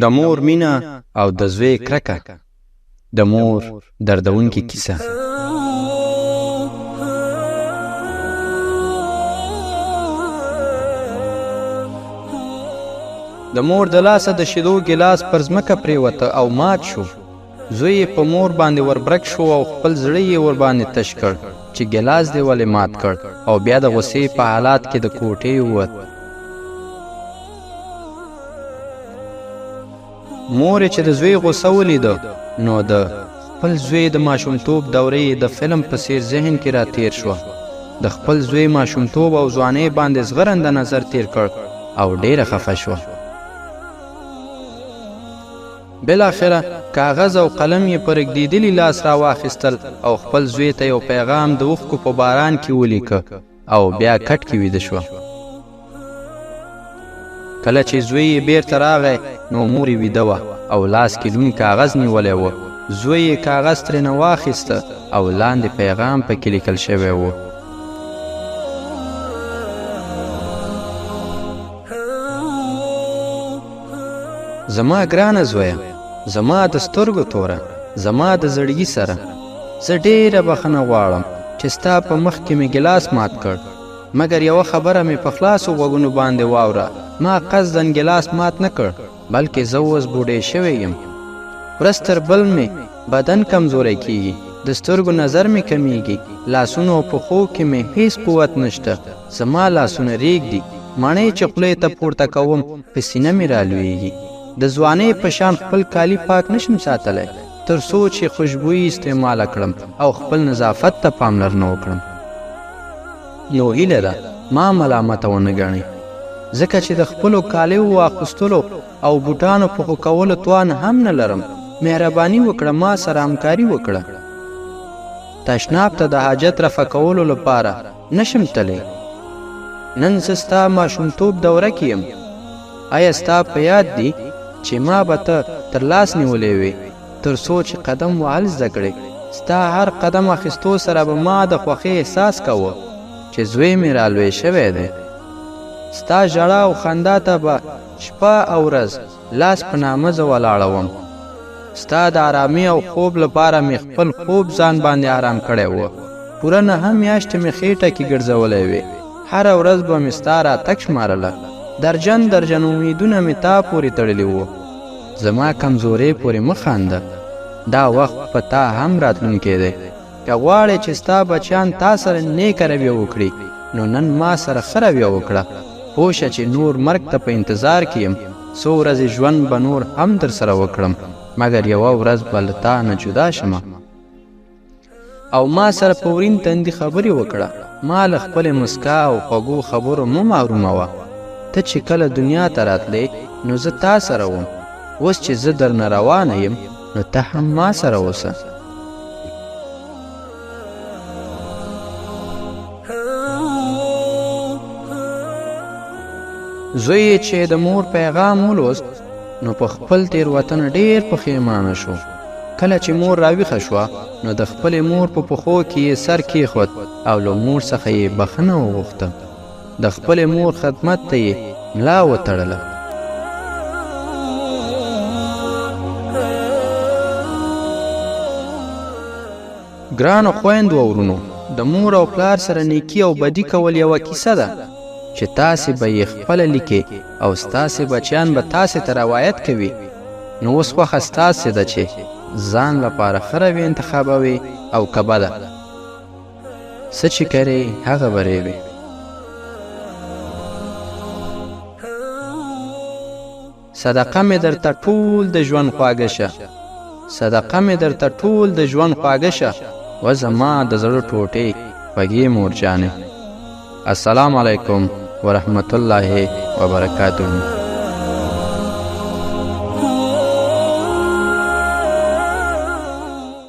د مور مینه او د زوی کرکه، د مور دردونکې کیسه. د مور د لاسه د شیدو ګیلاس پر ځمکه پریوته او مات شو. زوی یې په مور باندې وربرک شو او خپل زړه یې ورباندې تش کړ چې ګیلاس دې ولې مات کړ، او بیا د غصې په حالات کې د کوټې ووت. مور چې د زوی غصه ولیده نو د خپل زوی د ماشومتوب دورې د فلم په څیر ذهن کې را تیر شوه. د خپل زوی ماشومتوب او ځوانۍ باندې زغرنده نظر تیر کړ او ډیره خفه شوه. بالاخره کاغذ او قلم یې پر ږدیدلي لاس را واخیستل او خپل زوی ته یو پیغام د اوښکو په باران کې ولیکه او بیا کټ کې ویده شوه. کله چې زوی یې بیرته راغی نو مور یې ویده وه او لاس کې لوند کاغذ نیولی و. زوی یې کاغذ ترېنه واخیسته او لاندې پیغام پکې لیکل شوی و: زما ګرانه زویه، زما د سترګو توره، زما د زړګي سره، زه ډېره بخښنه غواړم چې ستا په مخ کې مې ګیلاس مات کړ، مګر یوه خبره مې په خلاصو غوږونو باندې واوره. ما قصداً ګیلاس مات نه کړ، بلکې زه اوس بوډۍ شوی یم. ورځ تر بل مې بدن کمزوری کیږي، د سترګو نظر مې کمیږي، لاسونو او پښو کې مې هیڅ قوت نشته. زما لاسونه ریږدي، مڼۍ چې خولې ته پورته کوم په سینه مې رالویږي. د ځوانۍ په شان خپل کالي پاک نشم ساتلی تر څو چې خوشبویي استعماله کړم او خپل نظافت ته پاملرنه وکړم. نو هیله ده ما ملامته ونه ګڼئ، ځکه چې د خپلو کالیو واخیستلو او بوټانو په ښه کولو توان هم نه لرم. مهرباني وکړه ما سره همکاري وکړه. تشناب ته د حاجت رفع کولو لپاره نشم تلی. نن زه ستا ماشومتوب دوره کې یم. آیا ستا په یاد دی چې ما به ته تر لاس نیولی وې تر څو چې قدم وهل زده کړې؟ ستا هر قدم اخیستو سره به ما د خوښۍ احساس کوه چې زوی مې رالوی شوی دی. ستا ژړا او خندا ته به شپه او ورځ لاس په نامه زه ولاړه وم. ستا د آرامي او خوب لپاره مې خپل خوب ځان باندې آرام کړی و. پوره 9 میاشتې مې خېټه کې ګرځولی وې. هره ورځ به مې ستا راتګ شمارله. درجن درجن امیدونه مې تا پورې تړلي وو. زما کمزورۍ پورې مه خانده، دا وخت په تا هم راتلونکی دی. که غواړې چې ستا بچیان تا سره نیکه رویه وکړي نو نن ما سره ښه رویه وکړه. پوه شه چې نور مرګ ته په انتظار کې یم. څو ورځې ژوند به نور هم در سره وکړم، مګر یوه ورځ به له تا نه جدا شمه. او ما سره په ورین تندي خبرې وکړه. ما له خپلې مسکا او خوږو خبرو مه محرومه وه. ته چې کله دنیا ته راتلی نو زه تا سره وم. اوس چې زه درنه روانه یم نو ته هم ما سره اوسه. زوی چې د مور پیغام ولوست نو په خپل تېروتنه ډېر پښیمانه شو. کله چې مور راویښه شوه نو د خپلې مور په پښو کې یې سر کېښود او له مور څخه یې بخښنه وغوښته. د خپلې مور خدمت ته یې ملا وتړله. ګرانو خویندو او ورونو، د مور او پلار سره نیکي او بدي کول یوه کیسه ده چې تاسې به یې خپله لیکې او ستاسې بچیان به تاسې ته روایت کوي. نو اوس خوښه ستاسې ده چې ځان لپاره ښه رویه انتخابوئ او که بده، څه چې کرئ هغه به ریبئ. صدقه مې درته ټول د ژوند خواږه شه، صدقه مې درته ټول د ژوند خواږه شه، و زما د زړه ټوټې خوږې مورجانې. السلام علیکم ورحمت الله وبرکاته.